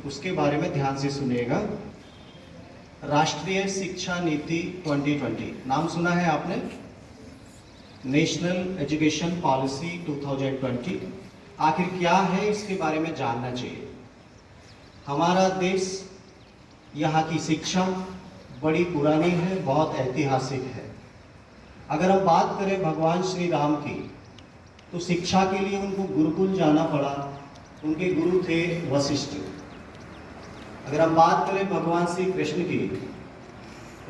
उसके बारे में ध्यान से सुनिएगा। राष्ट्रीय शिक्षा नीति 2020 नाम सुना है आपने? नेशनल एजुकेशन पॉलिसी 2020 आखिर क्या है, इसके बारे में जानना चाहिए। हमारा देश, यहाँ की शिक्षा बड़ी पुरानी है, बहुत ऐतिहासिक है। अगर हम बात करें भगवान श्री राम की, तो शिक्षा के लिए उनको गुरुकुल जाना पड़ा। उनके गुरु थे वशिष्ठ। अगर हम बात करें भगवान श्री कृष्ण की,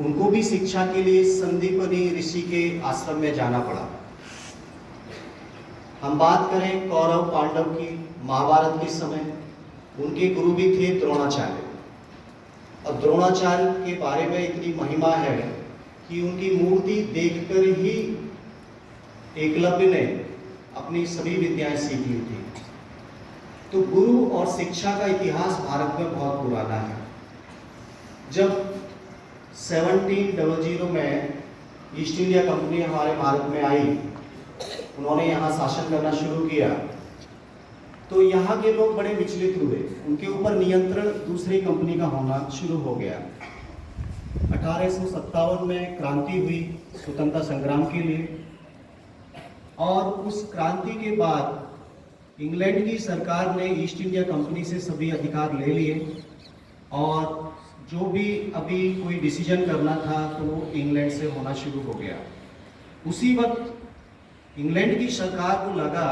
उनको भी शिक्षा के लिए संदीपनी ऋषि के आश्रम में जाना पड़ा। हम बात करें कौरव पांडव की, महाभारत के समय उनके गुरु भी थे द्रोणाचार्य। और द्रोणाचार्य के बारे में इतनी महिमा है कि उनकी मूर्ति देखकर ही एकलव्य ने अपनी सभी विद्याएं सीखी थी। तो गुरु और शिक्षा का इतिहास भारत में बहुत पुराना है। जब 1700 में ईस्ट इंडिया कंपनी हमारे भारत में आई, उन्होंने यहाँ शासन करना शुरू किया, तो यहाँ के लोग बड़े विचलित हुए। उनके ऊपर नियंत्रण दूसरी कंपनी का होना शुरू हो गया। 1857 में क्रांति हुई स्वतंत्रता संग्राम के लिए, और उस क्रांति के बाद इंग्लैंड की सरकार ने ईस्ट इंडिया कंपनी से सभी अधिकार ले लिए, और जो भी अभी कोई डिसीजन करना था तो वो इंग्लैंड से होना शुरू हो गया। उसी वक्त इंग्लैंड की सरकार को लगा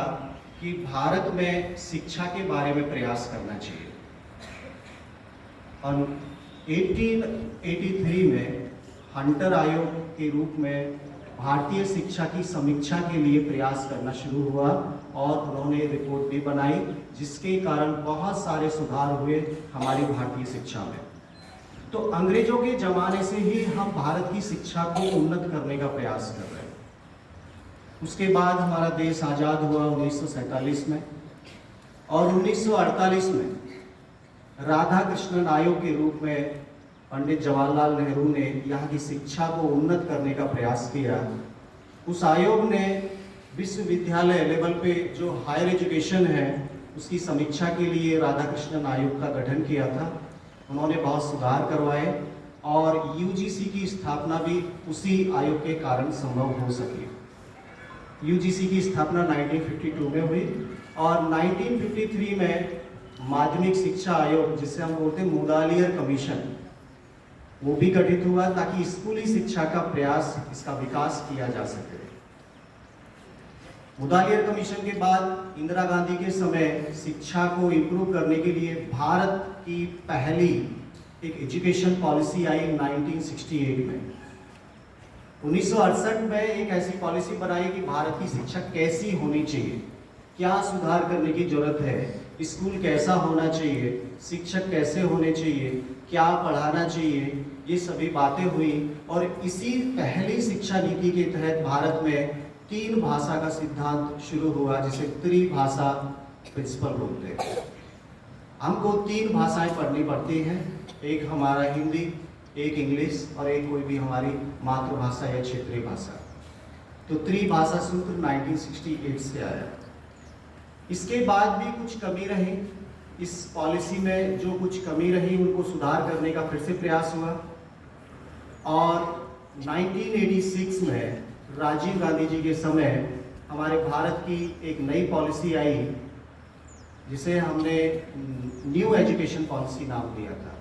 कि भारत में शिक्षा के बारे में प्रयास करना चाहिए। और 1883 में हंटर आयोग के रूप में भारतीय शिक्षा की समीक्षा के लिए प्रयास करना शुरू हुआ, और उन्होंने रिपोर्ट भी बनाई, जिसके कारण बहुत सारे सुधार हुए हमारी भारतीय शिक्षा में। तो अंग्रेजों के जमाने से ही हम भारत की शिक्षा को उन्नत करने का प्रयास कर रहे हैं। उसके बाद हमारा देश आज़ाद हुआ 1947 में, और 1948 में राधा कृष्णन आयोग के रूप में पंडित जवाहरलाल नेहरू ने यहाँ की शिक्षा को उन्नत करने का प्रयास किया। उस आयोग ने विश्वविद्यालय लेवल पे जो हायर एजुकेशन है उसकी समीक्षा के लिए राधा कृष्णन आयोग का गठन किया था। उन्होंने बहुत सुधार करवाए, और यूजीसी की स्थापना भी उसी आयोग के कारण संभव हो सकी। यूजीसी की स्थापना 1952 में हुई, और 1953 में माध्यमिक शिक्षा आयोग, जिसे हम बोलते हैं मुदालियर कमीशन, वो भी गठित हुआ ताकि स्कूली शिक्षा का प्रयास, इसका विकास किया जा सके। मुदालियर कमीशन के बाद इंदिरा गांधी के समय शिक्षा को इम्प्रूव करने के लिए भारत की पहली एक एजुकेशन पॉलिसी आई 1968 में। 1968 में एक ऐसी पॉलिसी बनाई कि भारत की शिक्षा कैसी होनी चाहिए, क्या सुधार करने की जरूरत है, स्कूल कैसा होना चाहिए, शिक्षक कैसे होने चाहिए, क्या पढ़ाना चाहिए, ये सभी बातें हुई। और इसी पहली शिक्षा नीति के तहत भारत में 3 भाषा का सिद्धांत शुरू हुआ, जिसे त्रिभाषा प्रिंसिपल बोलते हैं। हमको 3 भाषाएं पढ़नी पड़ती हैं, एक हमारा हिंदी, एक इंग्लिश, और एक कोई भी हमारी मातृभाषा या क्षेत्रीय भाषा। तो त्रिभाषा सूत्र 1968 से आया। इसके बाद भी कुछ कमी रही इस पॉलिसी में। जो कुछ कमी रही उनको सुधार करने का फिर से प्रयास हुआ, और 1986 में राजीव गांधी जी के समय हमारे भारत की एक नई पॉलिसी आई, जिसे हमने न्यू एजुकेशन पॉलिसी नाम दिया था।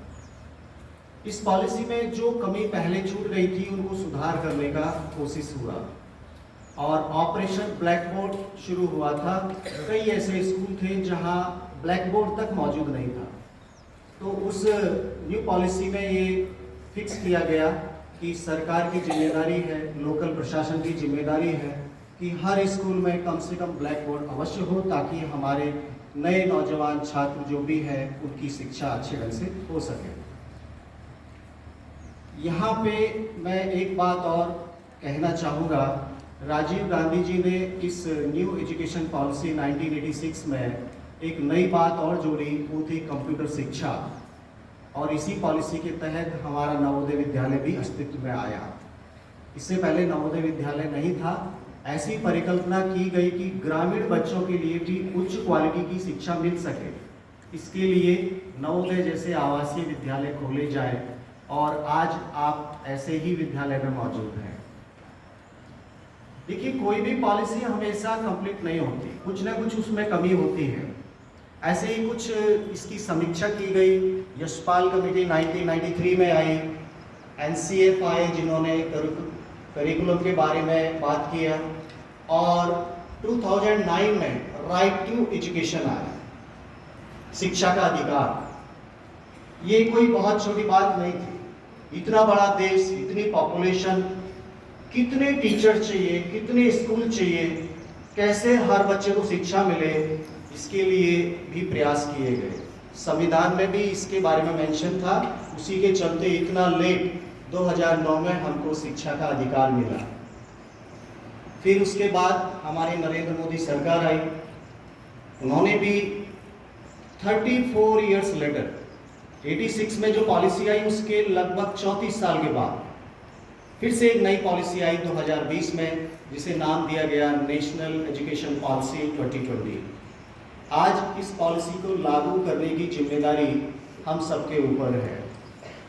इस पॉलिसी में जो कमी पहले छूट गई थी उनको सुधार करने का कोशिश हुआ, और ऑपरेशन ब्लैक बोर्ड शुरू हुआ था। कई ऐसे स्कूल थे जहां ब्लैक बोर्ड तक मौजूद नहीं था। तो उस न्यू पॉलिसी में ये फिक्स किया गया कि सरकार की जिम्मेदारी है, लोकल प्रशासन की जिम्मेदारी है कि हर स्कूल में कम से कम ब्लैक बोर्ड अवश्य हो, ताकि हमारे नए नौजवान छात्र जो भी हैं उनकी शिक्षा अच्छे ढंग से हो सके। यहाँ पे मैं एक बात और कहना चाहूँगा। राजीव गांधी जी ने इस न्यू एजुकेशन पॉलिसी 1986 में एक नई बात और जोड़ी, वो थी कंप्यूटर शिक्षा। और इसी पॉलिसी के तहत हमारा नवोदय विद्यालय भी अस्तित्व में आया। इससे पहले नवोदय विद्यालय नहीं था। ऐसी परिकल्पना की गई कि ग्रामीण बच्चों के लिए भी उच्च क्वालिटी की शिक्षा मिल सके। इसके लिए नवोदय जैसे आवासीय विद्यालय खोले जाएं और आज आप ऐसे ही विद्यालय में मौजूद हैं। देखिए, कोई भी पॉलिसी हमेशा कंप्लीट नहीं होती, कुछ ना कुछ उसमें कमी होती है। ऐसे ही कुछ इसकी समीक्षा की गई। यशपाल कमेटी 1993 में आई, NCF आए जिन्होंने करिकुलम के बारे में बात किया, और 2009 में राइट टू एजुकेशन आया, शिक्षा का अधिकार। ये कोई बहुत छोटी बात नहीं थी। इतना बड़ा देश, इतनी पॉपुलेशन, कितने टीचर चाहिए, कितने स्कूल चाहिए, कैसे हर बच्चे को शिक्षा मिले, इसके लिए भी प्रयास किए गए। संविधान में भी इसके बारे में मेंशन था। उसी के चलते इतना लेट 2009 में हमको शिक्षा का अधिकार मिला। फिर उसके बाद हमारी नरेंद्र मोदी सरकार आई, उन्होंने भी 34 इयर्स लेटर 86 में जो पॉलिसी आई उसके लगभग 34 साल के बाद फिर से एक नई पॉलिसी आई 2020 में, जिसे नाम दिया गया नेशनल एजुकेशन पॉलिसी 2020। आज इस पॉलिसी को लागू करने की जिम्मेदारी हम सबके ऊपर है।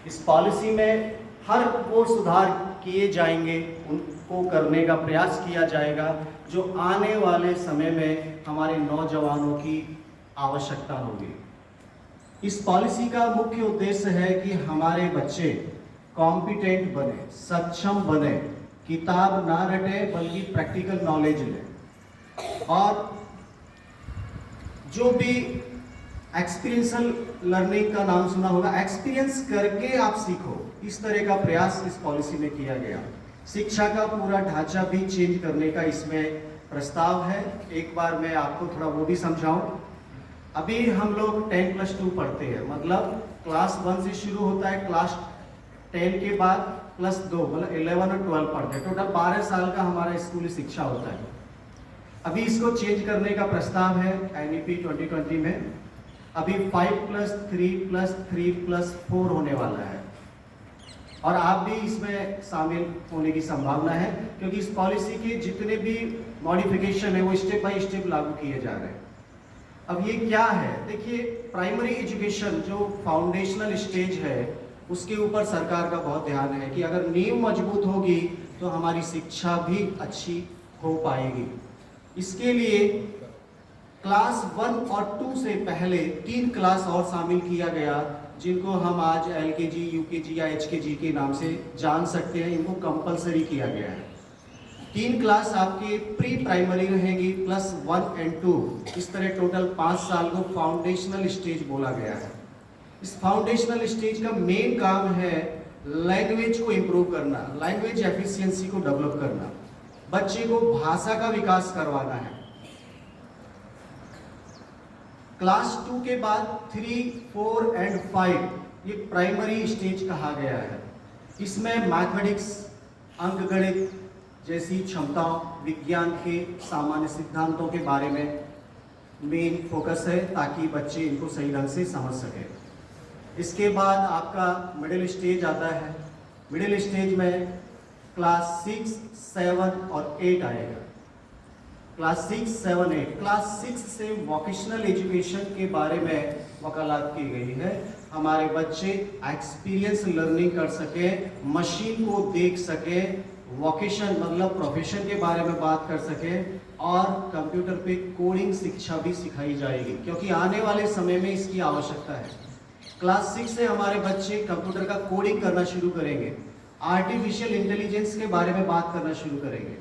इस पॉलिसी में हर वो सुधार किए जाएंगे, उनको करने का प्रयास किया जाएगा जो आने वाले समय में हमारे नौजवानों की आवश्यकता होगी। इस पॉलिसी का मुख्य उद्देश्य है कि हमारे बच्चे कॉम्पिटेंट बने, सक्षम बने, किताब ना रटे बल्कि प्रैक्टिकल नॉलेज लें, और जो भी एक्सपीरियंशियल लर्निंग का नाम सुना होगा, एक्सपीरियंस करके आप सीखो, इस तरह का प्रयास इस पॉलिसी में किया गया। शिक्षा का पूरा ढांचा भी चेंज करने का इसमें प्रस्ताव है। एक बार मैं आपको थोड़ा वो भी समझाऊं। अभी हम लोग 10+2 पढ़ते हैं, मतलब क्लास 1 से शुरू होता है, क्लास 10 के बाद +2 मतलब 11 और 12 पढ़ते हैं। टोटल 12 साल का हमारा स्कूली शिक्षा होता है। अभी इसको चेंज करने का प्रस्ताव है NEP 2020 में। अभी 5+3+3+4 होने वाला है, और आप भी इसमें शामिल होने की संभावना है, क्योंकि इस पॉलिसी के जितने भी मॉडिफिकेशन है वो स्टेप बाय स्टेप लागू किए जा रहे हैं। अब ये क्या है, देखिए, प्राइमरी एजुकेशन जो फाउंडेशनल स्टेज है उसके ऊपर सरकार का बहुत ध्यान है कि अगर नींव मजबूत होगी तो हमारी शिक्षा भी अच्छी हो पाएगी। इसके लिए क्लास 1 और 2 से पहले 3 क्लास और शामिल किया गया, जिनको हम आज LKG, UKG या HKG के नाम से जान सकते हैं। इनको कंपलसरी किया गया है। 3 क्लास आपके प्री प्राइमरी रहेगी, +1 और 2। इस तरह टोटल 5 साल को फाउंडेशनल स्टेज बोला गया है। इस फाउंडेशनल स्टेज का मेन काम है लैंग्वेज को इम्प्रूव करना, लैंग्वेज एफिशिएंसी को डेवलप करना, बच्चे को भाषा का विकास करवाना है। क्लास 2 के बाद 3, 4 और 5 ये प्राइमरी स्टेज कहा गया है। इसमें मैथमेटिक्स, अंकगणित जैसी क्षमताओं, विज्ञान के सामान्य सिद्धांतों के बारे में मेन फोकस है, ताकि बच्चे इनको सही ढंग से समझ सकें। इसके बाद आपका मिडिल स्टेज आता है। मिडिल स्टेज में क्लास 6, 7 और 8 आएगा। क्लास 6, 7, 8। क्लास 6 से वोकेशनल एजुकेशन के बारे में वकालत की गई है। हमारे बच्चे एक्सपीरियंस लर्निंग कर सकें, मशीन को देख सकें, वोकेशन मतलब प्रोफेशन के बारे में बात कर सकें, और कंप्यूटर पे कोडिंग शिक्षा भी सिखाई जाएगी, क्योंकि आने वाले समय में इसकी आवश्यकता है। क्लास 6 से हमारे बच्चे कंप्यूटर का कोडिंग करना शुरू करेंगे, आर्टिफिशियल इंटेलिजेंस के बारे में बात करना शुरू करेंगे,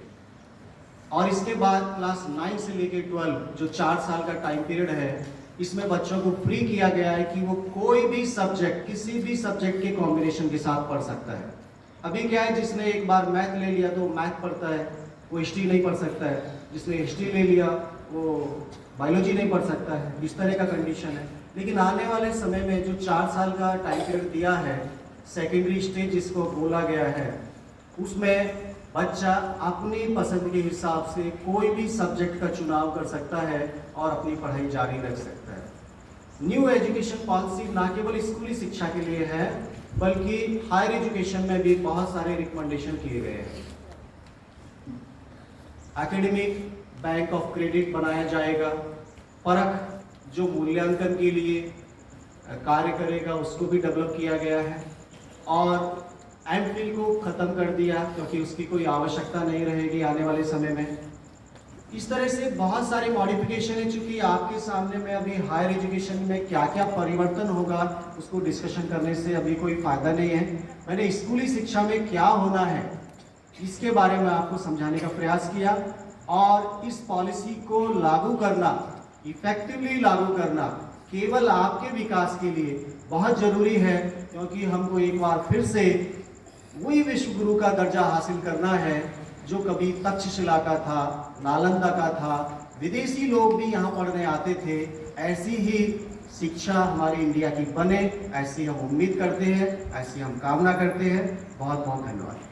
और इसके बाद क्लास 9 से लेकर 12 जो 4 साल का टाइम पीरियड है, इसमें बच्चों को फ्री किया गया है कि वो कोई भी सब्जेक्ट, किसी भी सब्जेक्ट के कॉम्बिनेशन के साथ पढ़ सकता है। अभी क्या है, जिसने एक बार मैथ ले लिया तो मैथ पढ़ता है, वो हिस्ट्री नहीं पढ़ सकता है, जिसने हिस्ट्री ले लिया वो बायोलॉजी नहीं पढ़ सकता है, इस तरह का कंडीशन है। लेकिन आने वाले समय में जो 4 साल का टाइम पीरियड दिया है, सेकेंडरी स्टेज जिसको बोला गया है, उसमें बच्चा अपनी पसंद के हिसाब से कोई भी सब्जेक्ट का चुनाव कर सकता है और अपनी पढ़ाई जारी रख सकता है। न्यू एजुकेशन पॉलिसी ना केवल स्कूली शिक्षा के लिए है, बल्कि हायर एजुकेशन में भी बहुत सारे रिकमेंडेशन किए गए हैं। एकेडमिक बैंक ऑफ क्रेडिट बनाया जाएगा, परख जो मूल्यांकन के लिए कार्य करेगा उसको भी डेवलप किया गया है, और एमफिल को ख़त्म कर दिया क्योंकि उसकी कोई आवश्यकता नहीं रहेगी आने वाले समय में। इस तरह से बहुत सारे मॉडिफिकेशन है। चूंकि आपके सामने में अभी हायर एजुकेशन में क्या क्या परिवर्तन होगा उसको डिस्कशन करने से अभी कोई फायदा नहीं है। मैंने स्कूली शिक्षा में क्या होना है इसके बारे में आपको समझाने का प्रयास किया, और इस पॉलिसी को लागू करना, इफेक्टिवली लागू करना केवल आपके विकास के लिए बहुत जरूरी है, क्योंकि हमको एक बार फिर से वही विश्व गुरु का दर्जा हासिल करना है जो कभी तक्षशिला का था, नालंदा का था, विदेशी लोग भी यहाँ पढ़ने आते थे। ऐसी ही शिक्षा हमारी इंडिया की बने, ऐसी हम उम्मीद करते हैं, ऐसी हम कामना करते हैं। बहुत बहुत धन्यवाद।